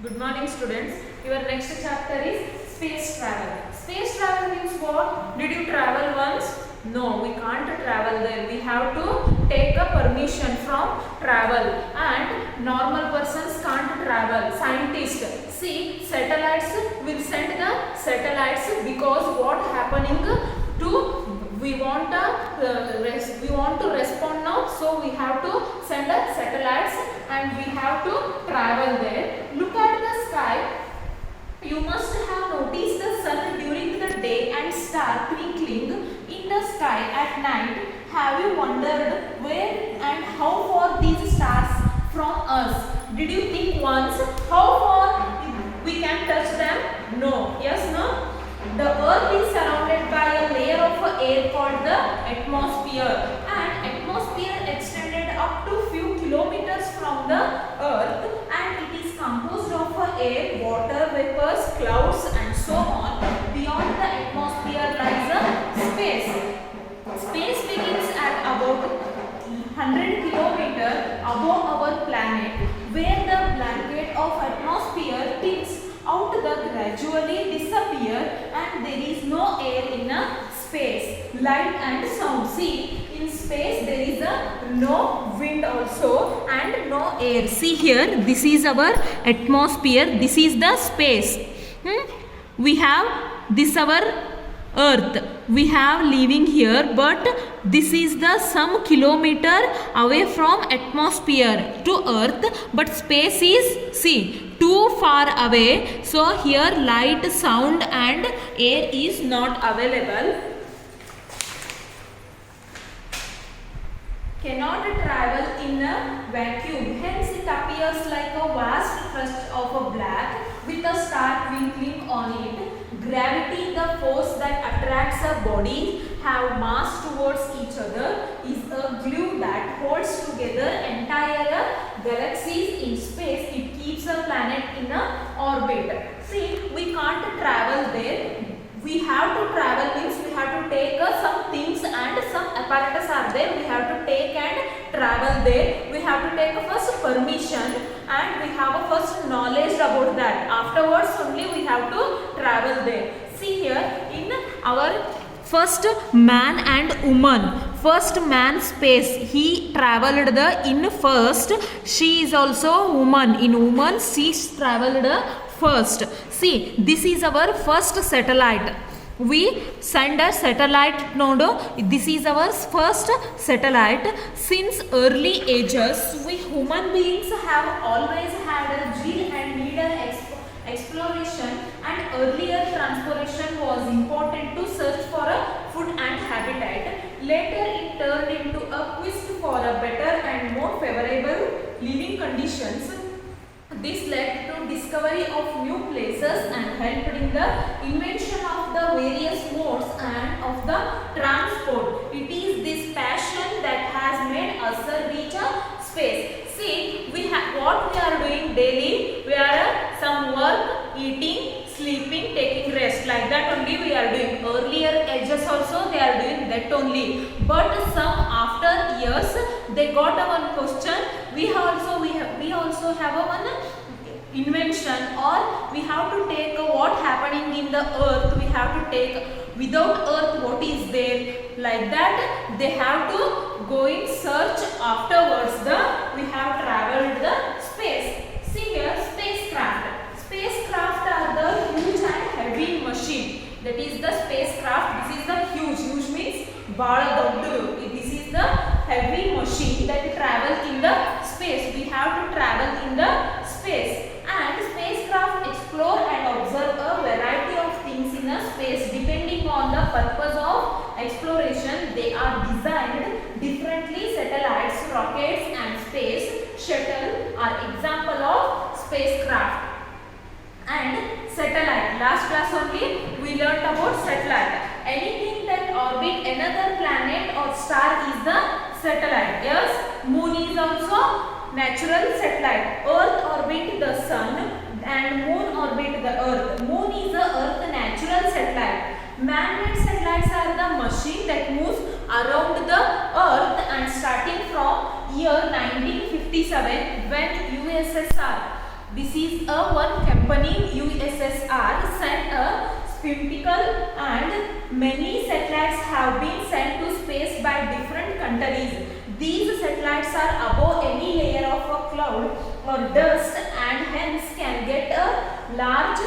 Good morning, students. Your next chapter is space travel. Space travel means what? Did you travel once? No, we can't travel there. We have to take a permission from travel, and normal persons can't travel. Scientists, see, satellites will send the satellites because what happening to we want to respond now, so we have to send a satellites and we have to travel there. Look at the sky. You must have noticed the sun during the day and star twinkling in the sky at night. Have you wondered where and how far these stars from us? Did you think once how far we can touch them? No. Yes, no? The earth is surrounded by a layer of air called the atmosphere, and atmosphere extended up to few kilometers from the earth, and it is composed of air, water, vapors, clouds and so on. Beyond the atmosphere lies a space. Space begins at about 100 kilometers above our planet, where the blanket of atmosphere thins out, the gradually disappear, and there is no air in a space. Light and sound. See, in space there is a no wind also and no air. See here, this is our atmosphere, this is the space. We have this our earth, we have living here, but this is the some kilometer away from atmosphere to earth, but space is, see, too far away, so here light, sound and air is not available. Cannot travel in a vacuum, hence it appears like a vast crust of a black with a star twinkling on it. Gravity, the force that attracts a body have mass towards each other, is a glue that holds together entire galaxies in space. It keeps a planet in a orbit. See, we can't travel there. We have to travel means we have to take some things and some apparatus are there. We have to take and travel there. We have to take a first permission and we have a first knowledge about that. Afterwards only we have to travel there. See here, in our first man and woman, first man space, he traveled the in first. She is also woman. In woman she traveled first. See, this is our first satellite. We send a satellite node. This is our first satellite. Since early ages, we human beings have always had a zeal and need a exploration, and earlier transportation was important to search for a food and habitat. Later it turned into a quest for a better and more favorable living conditions. This led to discovery of new places and helped in the invention of the various modes and of the transport. It is this passion that has made us reach a space. See, what we are doing daily, we are some work, eating, sleeping, taking rest, like that only we are doing. Earlier ages also they are doing that only, but some after years they got a one question. We also have a one invention, or we have to take what happening in the earth, we have to take without earth what is there, like that they have to go in search. Afterwards we have traveled the space. See here, spacecraft are the huge and heavy machine, that is the spacecraft. This is the huge means bala doddu. This is the heavy machine that travels in the space. We have to travel in the space, and spacecraft explore and observe a variety of things in a space. Depending on the purpose of exploration, they are designed differently. Satellites, rockets and space shuttle are example of spacecraft. And satellite, last class only we learnt about satellite. Anything that orbit another planet or star is the satellite. Yes, moon is also natural satellite. Earth orbit the sun and moon orbit the earth. Moon is the earth natural satellite. Man-made satellites are the machine that moves around the earth, and starting from year 1957 when USSR This is a one company USSR sent a spectacle, and many satellites have been sent to space by different countries. These satellites are above any layer of a cloud or dust and hence can get a large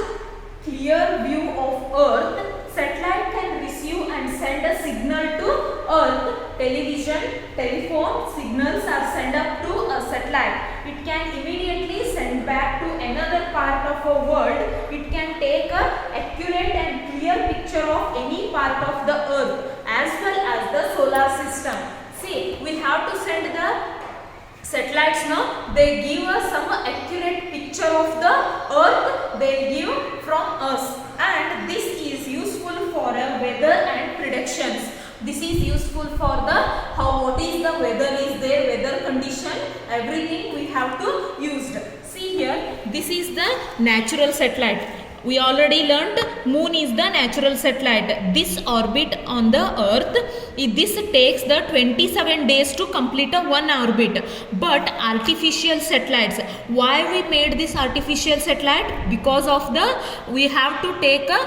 clear view of Earth. Satellite can receive and send a signal to Earth. Television, telephone signals are sent up to a satellite. It can immediately send back to another part of a world. It can take a accurate and clear picture of any part of the Earth as well as the solar system. See, we have to send the satellites now. They give us some accurate picture of the Earth. They give from us, and this is useful for weather and predictions. This is useful for the what is the weather is there, weather condition, everything we have to use. See here, this is the natural satellite. We already learned moon is the natural satellite. This orbit on the earth, this takes the 27 days to complete a one orbit. But artificial satellites, why we made this artificial satellite? Because of the, we have to take a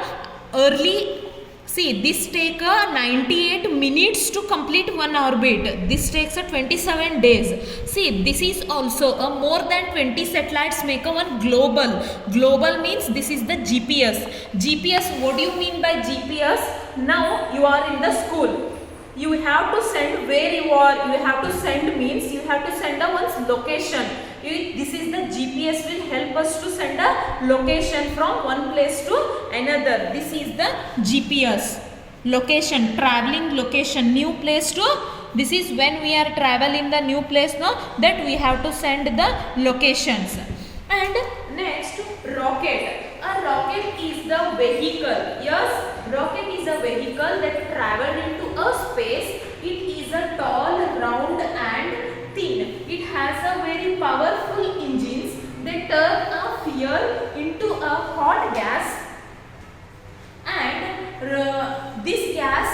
early, see this take a 98 minutes to complete one orbit. This takes a 27 days. See, this is also a more than 20 satellites make a one global. Global means this is the GPS. GPS, what do you mean by GPS? Now you are in the school. You have to send where you are. You have to send means you have to send a one's location. This is the GPS will help us to send a location from one place to another. This is the GPS. Location, traveling location, new place to, this is when we are traveling the new place now, that we have to send the locations. And next, rocket. A rocket is the vehicle. Yes, rocket is a vehicle that travel into a space. It is a tall, round and thin. It has a very powerful engines. They turn a fuel into a hot gas, and this gas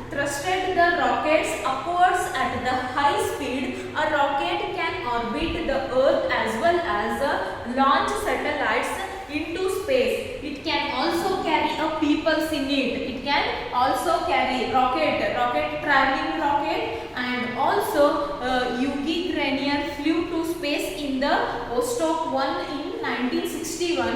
thrusted the rockets upwards at the high speed. A rocket can orbit the earth as well as launch satellites into space. It can also carry a people in it. It can also carry rocket traveling rocket, and also Yuri Gagarin flew to space in the Vostok 1 in 1961.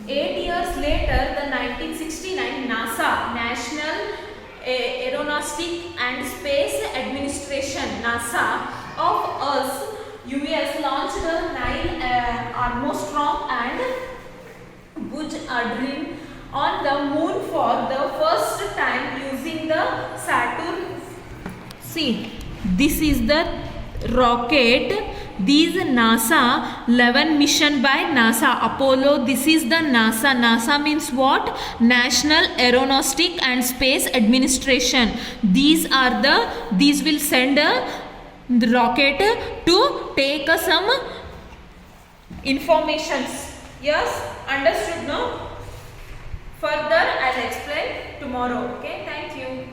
8 years later, the 1969 NASA, National Aeronautic and Space Administration, NASA of us, US launched the Neil Armstrong and Buzz Aldrin on the moon for the first time using the Saturn. See, this is the rocket. These NASA 11 mission by NASA Apollo. This is the NASA. NASA means what? National Aeronautic and Space Administration. These will send a rocket to take some informations. Yes, understood now? Further I'll explain tomorrow. Okay, thank you.